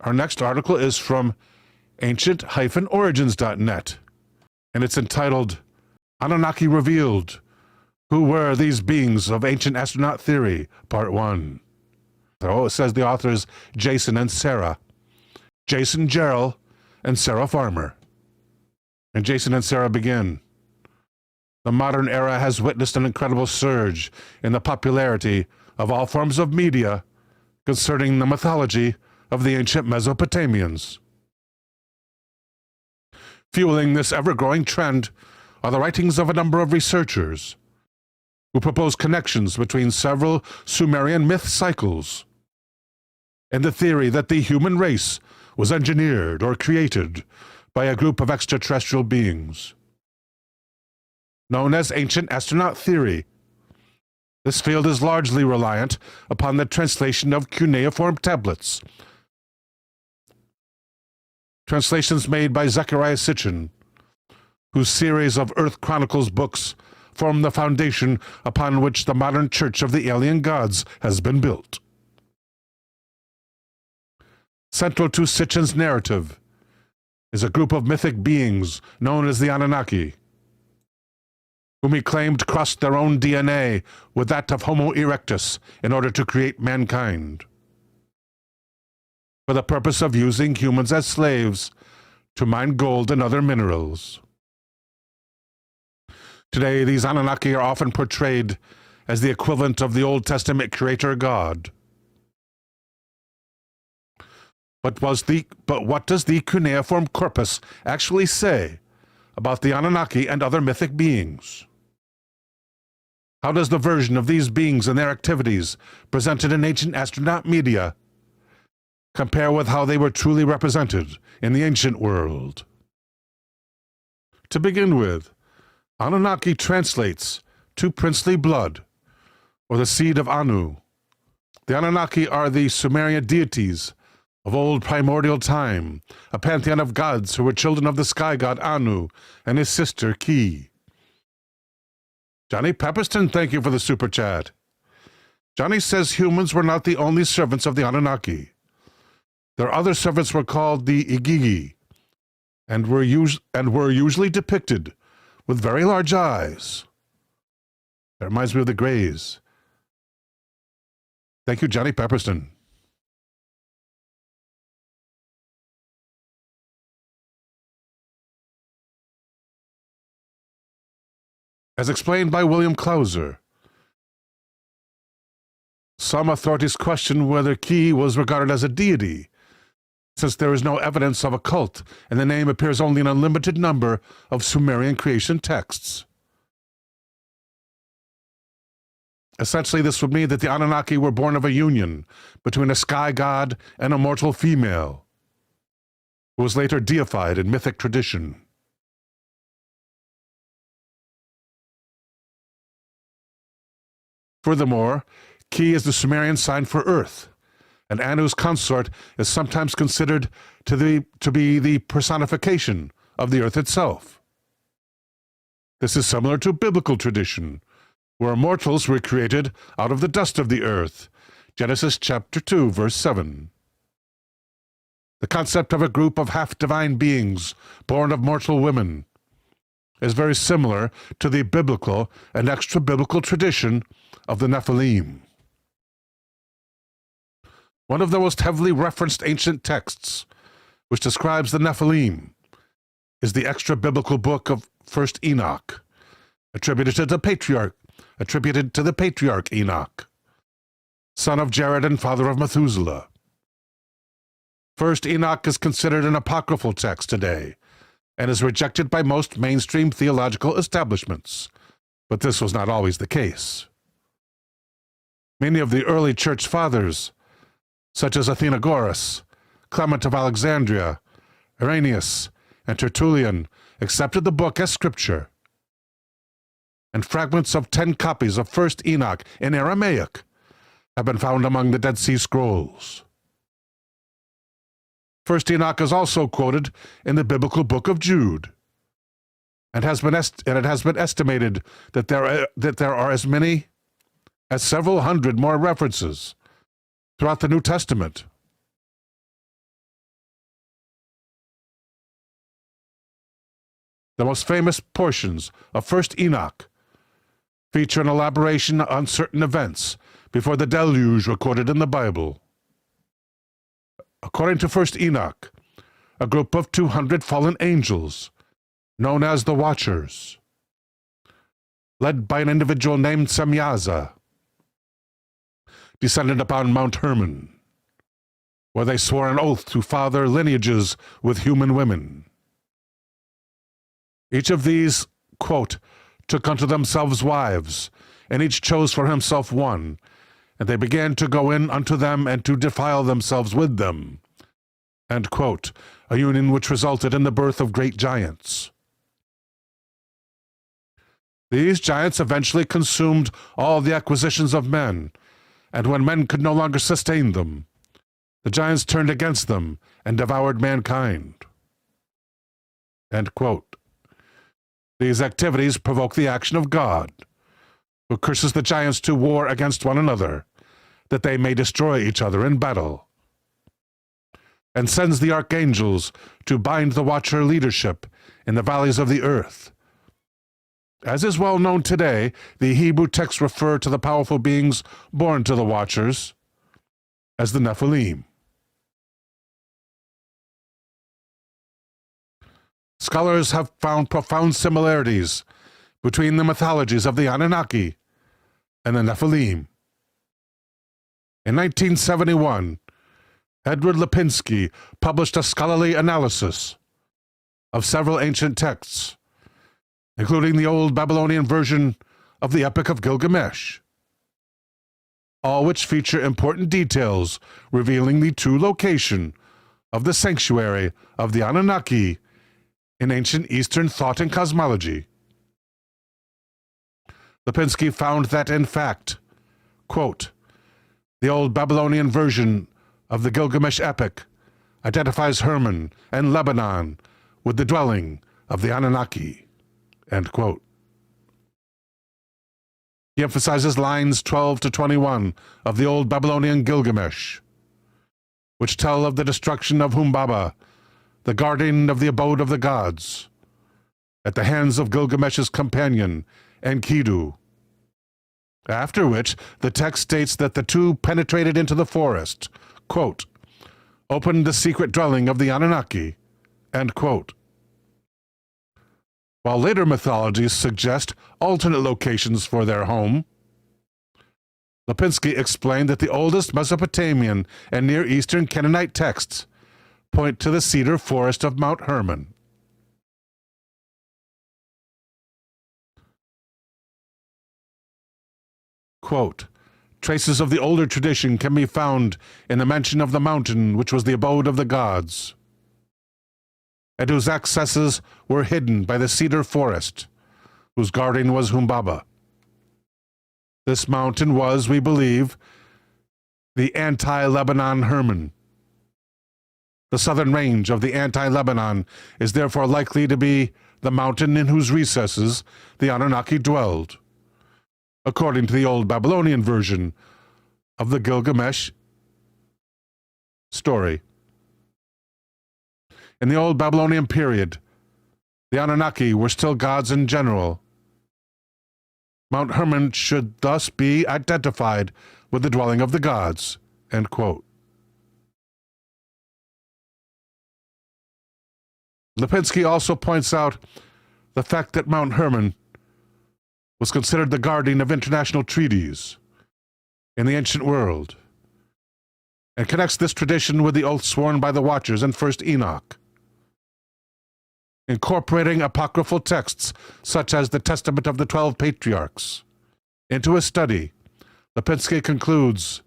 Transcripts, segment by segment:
Our next article is from ancient-origins.net, and it's entitled, Anunnaki Revealed. Who were these beings of ancient astronaut theory? Part 1. So it says the authors Jason and Sarah. Jason Jarrell and Sarah Farmer. And Jason and Sarah begin. The modern era has witnessed an incredible surge in the popularity of all forms of media concerning the mythology of the ancient Mesopotamians. Fueling this ever-growing trend are the writings of a number of researchers who propose connections between several Sumerian myth cycles and the theory that the human race was engineered or created by a group of extraterrestrial beings. Known as ancient astronaut theory, this field is largely reliant upon the translation of cuneiform tablets, translations made by Zecharia Sitchin, whose series of Earth Chronicles books form the foundation upon which the modern Church of the Alien Gods has been built. Central to Sitchin's narrative is a group of mythic beings known as the Anunnaki, whom he claimed crossed their own DNA with that of Homo erectus in order to create mankind, for the purpose of using humans as slaves to mine gold and other minerals. Today, these Anunnaki are often portrayed as the equivalent of the Old Testament creator God. But what does the cuneiform corpus actually say about the Anunnaki and other mythic beings? How does the version of these beings and their activities presented in ancient astronaut media compare with how they were truly represented in the ancient world? To begin with, Annunaki translates to princely blood, or the seed of Anu. The Anunnaki are the Sumerian deities of old primordial time, a pantheon of gods who were children of the sky god Anu and his sister Ki. Johnny Pepperston, thank you for the super chat. Johnny says humans were not the only servants of the Anunnaki. Their other servants were called the Igigi, and were usually depicted with very large eyes. That reminds me of the Greys. Thank you, Johnny Pepperston. As explained by William Clauser, some authorities question whether Ki was regarded as a deity, since there is no evidence of a cult and the name appears only in a limited number of Sumerian creation texts. Essentially, this would mean that the Anunnaki were born of a union between a sky god and a mortal female, who was later deified in mythic tradition. Furthermore, Ki is the Sumerian sign for Earth, and Anu's consort is sometimes considered to be the personification of the Earth itself. This is similar to biblical tradition, where mortals were created out of the dust of the earth, Genesis chapter 2, verse 7. The concept of a group of half-divine beings born of mortal women is very similar to the biblical and extra-biblical tradition of the Nephilim. One of the most heavily referenced ancient texts which describes the Nephilim is the extra-biblical book of 1st Enoch, attributed to the patriarch Enoch, son of Jared and father of Methuselah. 1st Enoch is considered an apocryphal text today and is rejected by most mainstream theological establishments, but this was not always the case. Many of the early church fathers, such as Athenagoras, Clement of Alexandria, Irenaeus, and Tertullian, accepted the book as scripture, and fragments of 10 copies of 1st Enoch in Aramaic have been found among the Dead Sea Scrolls. 1st Enoch is also quoted in the biblical book of Jude, and it has been estimated that there are as many as several hundred more references throughout the New Testament. The most famous portions of First Enoch feature an elaboration on certain events before the deluge recorded in the Bible. According to First Enoch, a group of 200 fallen angels, known as the Watchers, led by an individual named Semyaza, descended upon Mount Hermon, where they swore an oath to father lineages with human women. Each of these, quote, took unto themselves wives, and each chose for himself one, and they began to go in unto them and to defile themselves with them, end quote, a union which resulted in the birth of great giants. These giants eventually consumed all the acquisitions of men, and when men could no longer sustain them, the giants turned against them and devoured mankind. End quote. These activities provoke the action of God, who curses the giants to war against one another, that they may destroy each other in battle, and sends the archangels to bind the Watcher leadership in the valleys of the earth. As is well known today, the Hebrew texts refer to the powerful beings born to the Watchers as the Nephilim. Scholars have found profound similarities between the mythologies of the Anunnaki and the Nephilim. In 1971, Edward Lipinski published a scholarly analysis of several ancient texts, including the old Babylonian version of the Epic of Gilgamesh, all which feature important details revealing the true location of the sanctuary of the Annunaki in ancient Eastern thought and cosmology. Lipinski found that, in fact, quote, the old Babylonian version of the Gilgamesh epic identifies Hermon and Lebanon with the dwelling of the Annunaki, end quote. He emphasizes lines 12 to 21 of the old Babylonian Gilgamesh, which tell of the destruction of Humbaba, the guardian of the abode of the gods, at the hands of Gilgamesh's companion, Enkidu. After which, the text states that the two penetrated into the forest, quote, opened the secret dwelling of the Anunnaki, end quote. While later mythologies suggest alternate locations for their home, Lipinski explained that the oldest Mesopotamian and Near Eastern Canaanite texts point to the cedar forest of Mount Hermon. Quote, traces of the older tradition can be found in the mention of the mountain which was the abode of the gods, and whose accesses were hidden by the cedar forest, whose guardian was Humbaba. This mountain was, we believe, the anti-Lebanon Hermon. The southern range of the anti-Lebanon is therefore likely to be the mountain in whose recesses the Anunnaki dwelled, according to the old Babylonian version of the Gilgamesh story. In the old Babylonian period, the Anunnaki were still gods in general. Mount Hermon should thus be identified with the dwelling of the gods, end quote. Lipinski also points out the fact that Mount Hermon was considered the guardian of international treaties in the ancient world, and connects this tradition with the oath sworn by the Watchers in First Enoch. Incorporating apocryphal texts such as the Testament of the 12 Patriarchs into his study, Lipinski concludes,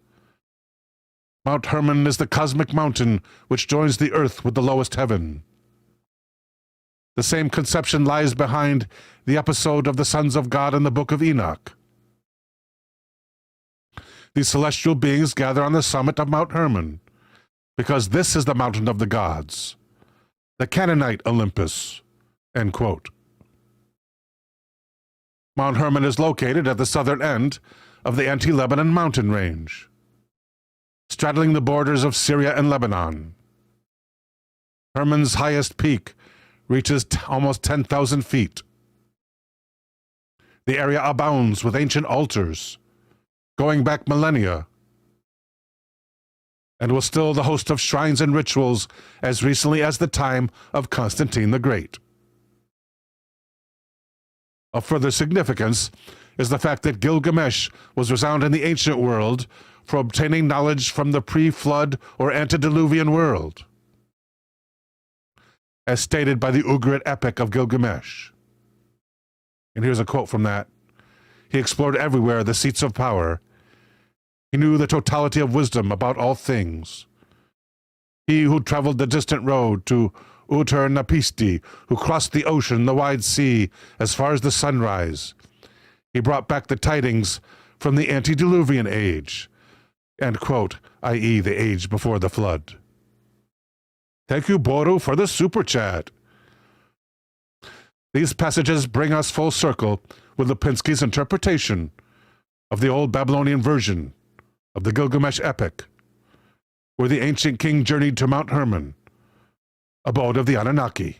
Mount Hermon is the cosmic mountain which joins the earth with the lowest heaven. The same conception lies behind the episode of the sons of God in the book of Enoch. These celestial beings gather on the summit of Mount Hermon, because this is the mountain of the gods, the Canaanite Olympus, end quote. Mount Hermon is located at the southern end of the anti-Lebanon mountain range, straddling the borders of Syria and Lebanon. Hermon's highest peak reaches almost 10,000 feet. The area abounds with ancient altars, going back millennia, and was still the host of shrines and rituals as recently as the time of Constantine the Great. Of further significance is the fact that Gilgamesh was renowned in the ancient world for obtaining knowledge from the pre-flood or antediluvian world, as stated by the Ugarit epic of Gilgamesh. And here's a quote from that. He explored everywhere the seats of power. He knew the totality of wisdom about all things. He who traveled the distant road to Uter-Napisti, who crossed the ocean, the wide sea, as far as the sunrise. He brought back the tidings from the antediluvian age, end quote, i.e. the age before the flood. Thank you, Boru, for the super chat. These passages bring us full circle with Lipinski's interpretation of the old Babylonian version of the Gilgamesh epic, where the ancient king journeyed to Mount Hermon, abode of the Anunnaki.